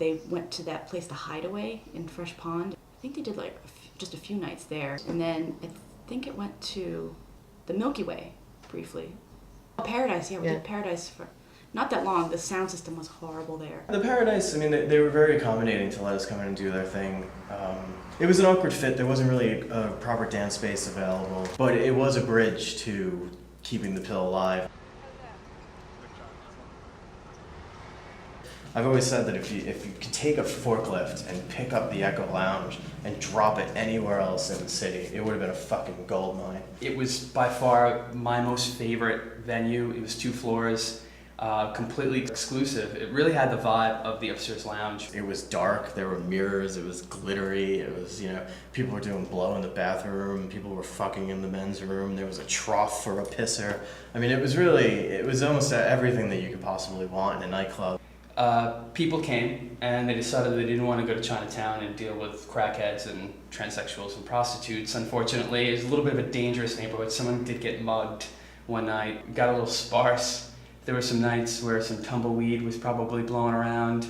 They went to that place, the Hideaway in Fresh Pond. I think they did like just a few nights there. And then I think it went to the Milky Way briefly. Paradise, yeah, we did Paradise for not that long. The sound system was horrible there. The Paradise, I mean, they were very accommodating to let us come in and do their thing. It was an awkward fit. There wasn't really a proper dance space available, but it was a bridge to keeping the Pill alive. I've always said that if you could take a forklift and pick up the Echo Lounge and drop it anywhere else in the city, it would have been a fucking gold mine. It was by far my most favorite venue. It was 2 floors, completely exclusive. It really had the vibe of the upstairs lounge. It was dark, there were mirrors, it was glittery, it was, people were doing blow in the bathroom, people were fucking in the men's room, there was a trough for a pisser. I mean, it was almost everything that you could possibly want in a nightclub. People came and they decided they didn't want to go to Chinatown and deal with crackheads and transsexuals and prostitutes. Unfortunately, it was a little bit of a dangerous neighborhood. Someone did get mugged one night. It got a little sparse. There were some nights where some tumbleweed was probably blowing around.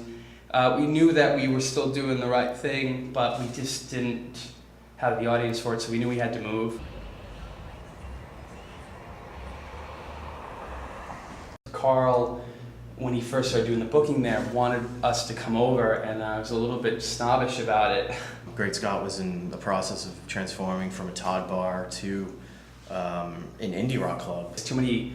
We knew that we were still doing the right thing, but we just didn't have the audience for it, so we knew we had to move. Carl, when he first started doing the booking there, wanted us to come over, and I was a little bit snobbish about it. Great Scott was in the process of transforming from a Todd bar to an indie rock club. There's too many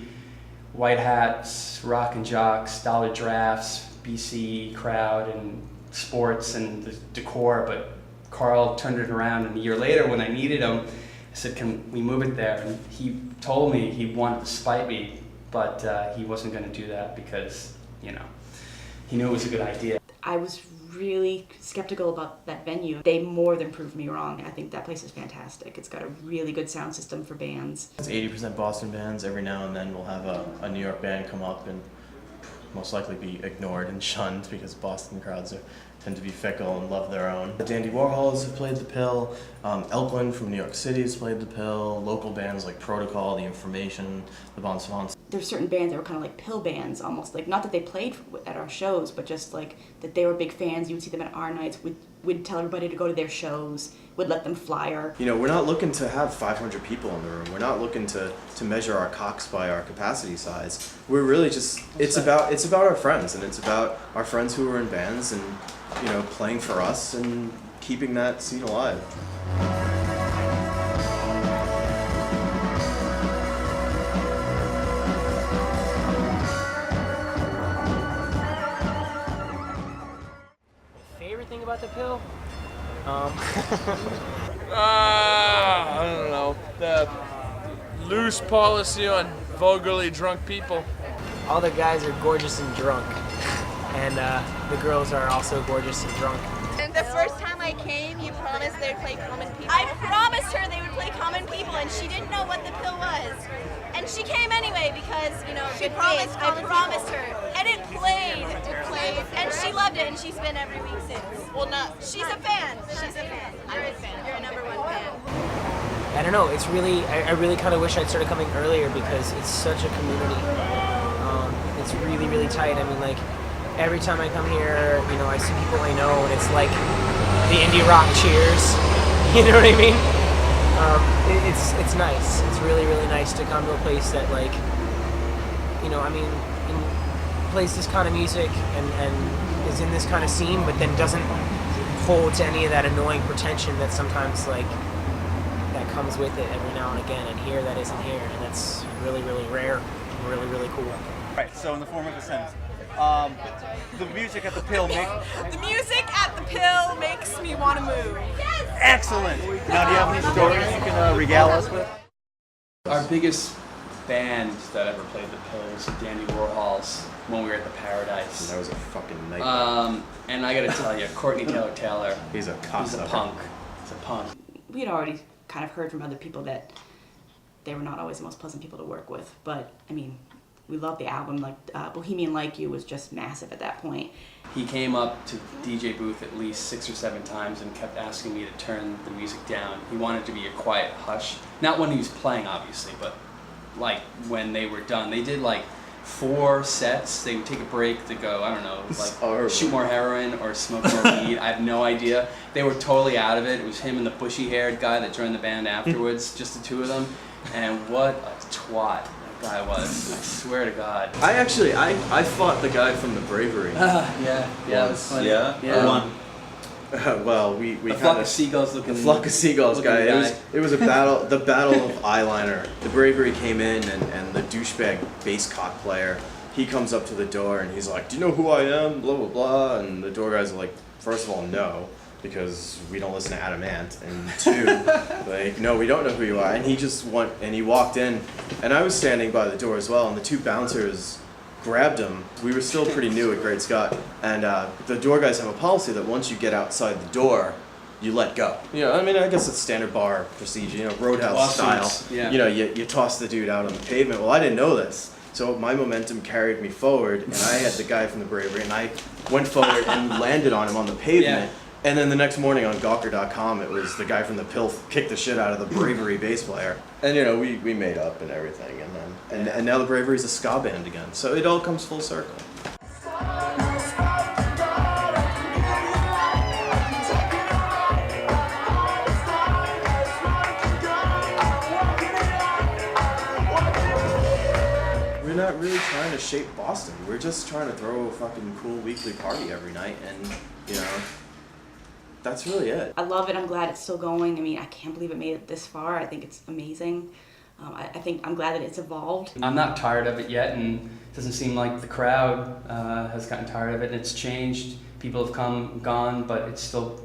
white hats, rock and jocks, dollar drafts, BC crowd, and sports and the decor, but Carl turned it around, and a year later when I needed him, I said, can we move it there? And he told me he wanted to spite me, but he wasn't going to do that because, he knew it was a good idea. I was really skeptical about that venue. They more than proved me wrong. I think that place is fantastic. It's got a really good sound system for bands. It's 80% Boston bands. Every now and then we'll have a New York band come up and most likely be ignored and shunned because Boston crowds tend to be fickle and love their own. The Dandy Warhols have played the Pill. Elkland from New York City has played the Pill. Local bands like Protocol, The Information, the Bon Savants. There's certain bands that were kind of like Pill bands, almost like, not that they played at our shows, but just like that they were big fans. You would see them at our nights. We'd tell everybody to go to their shows. Would let them flyer. We're not looking to have 500 people in the room. We're not looking to measure our cocks by our capacity size. We're really just, it's about our friends, and it's about our friends who are in bands and, playing for us and keeping that scene alive. Favorite thing about the Pill? I don't know. The loose policy on vulgarly drunk people. All the guys are gorgeous and drunk, and the girls are also gorgeous and drunk. And the first time I came, you promised they'd play Common People. I promised her they would play Common People, and she didn't know what the Pill was. And she came anyway because, she promised. I promised her, and it played. And she loved it, and she's been every week since. Well, no, she's a fan. She's a fan. I'm a fan. You're a #1 fan. I don't know. It's really, I really kind of wish I'd started coming earlier because it's such a community. It's really, really tight. I mean, like, every time I come here, I see people I know, and it's like the indie rock cheers. You know what I mean? It's nice. It's really, really nice to come to a place that, like, plays this kind of music and is in this kind of scene, but then doesn't hold to any of that annoying pretension that sometimes, like, that comes with it every now and again. And here, that isn't here, and that's really, really rare and really, really cool. Right, so in the form of a sentence. The music at the Pill makes me want to move. Yes! Excellent! Now, do you have any stories you can regale us with? Our biggest band that ever played the Pill was Dandy Warhols when we were at the Paradise. That was a fucking nightmare. And I gotta tell you, Courtney Taylor, He's a punk. He's a punk. We had already kind of heard from other people that they were not always the most pleasant people to work with, but I mean, we loved the album. Like Bohemian Like You was just massive at that point. He came up to DJ booth at least 6 or 7 times and kept asking me to turn the music down. He wanted to be a quiet hush. Not when he was playing, obviously, but like when they were done. They did like 4 sets. They would take a break to go, I don't know, horrible. like shoot more heroin or smoke more weed. I have no idea. They were totally out of it. It was him and the bushy-haired guy that joined the band afterwards, just the two of them. And what a twat that guy was. I swear to God. I fought the guy from the Bravery. Yeah, that was funny. Yeah. Well, we The kind flock of of seagulls looking. the flock of seagulls looking guy. guy. It was a battle, the battle of eyeliner. The Bravery came in, and the douchebag bass cock player, he comes up to the door and he's like, "Do you know who I am?" Blah blah blah. And the door guys are like, first of all, no, because we don't listen to Adam Ant, and 2, like, no, we don't know who you are. And he walked in, and I was standing by the door as well, and the 2 bouncers grabbed him. We were still pretty new at Great Scott, and the door guys have a policy that once you get outside the door, you let go. You know, I mean, I guess it's standard bar procedure, you know, Roadhouse Lawsuits, style. yeah. You know, you toss the dude out on the pavement. Well, I didn't know this, so my momentum carried me forward, and I had the guy from the Bravery, and I went forward and landed on him on the pavement. Yeah. And then the next morning on Gawker.com, it was the guy from the Pill kicked the shit out of the Bravery bass player. And, you know, we made up and everything. And now the Bravery's a ska band again. So it all comes full circle. We're not really trying to shape Boston. We're just trying to throw a fucking cool weekly party every night. And, you know, that's really it. I love it. I'm glad it's still going. I mean, I can't believe it made it this far. I think it's amazing. I'm glad that it's evolved. I'm not tired of it yet, and it doesn't seem like the crowd has gotten tired of it. And it's changed. People have come and gone, but it's still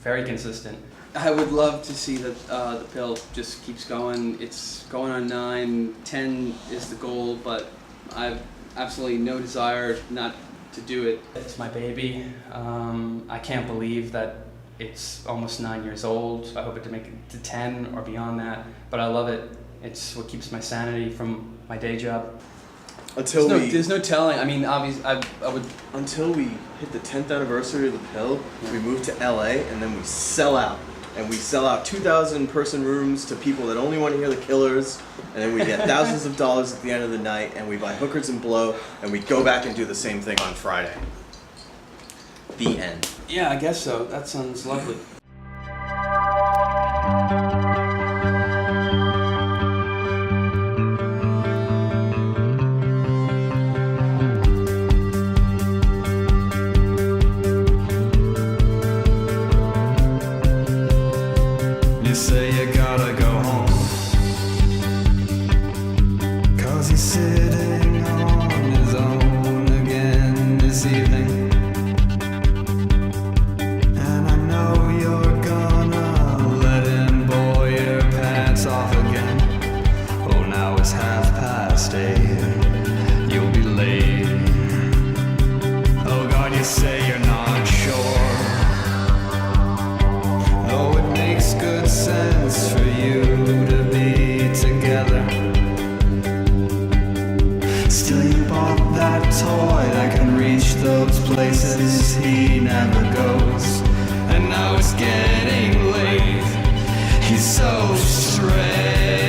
very consistent. I would love to see that the Pill just keeps going. It's going on 9, 10 is the goal, but I've absolutely no desire not to do it. It's my baby. I can't believe that it's almost 9 years old. I hope it to make it to 10 or beyond that, but I love it. It's what keeps my sanity from my day job. There's no telling. I mean, obviously, I would. Until we hit the 10th anniversary of the Pill, we move to LA, and then we sell out. And we sell out 2,000 person rooms to people that only want to hear the Killers, and then we get thousands of dollars at the end of the night, and we buy hookers and blow, and we go back and do the same thing on Friday. The end. Yeah, I guess so. That sounds lovely. You say you gotta go home, 'cause he's sitting on his own again this evening. And I know you're gonna let him boy your pants off again. Oh, now it's 8:30, you'll be late. Oh God, you say you're not sure, though it makes good sense for you to be together. Still you bought that toy that can reach those places he never goes. And now it's getting late, he's so strange.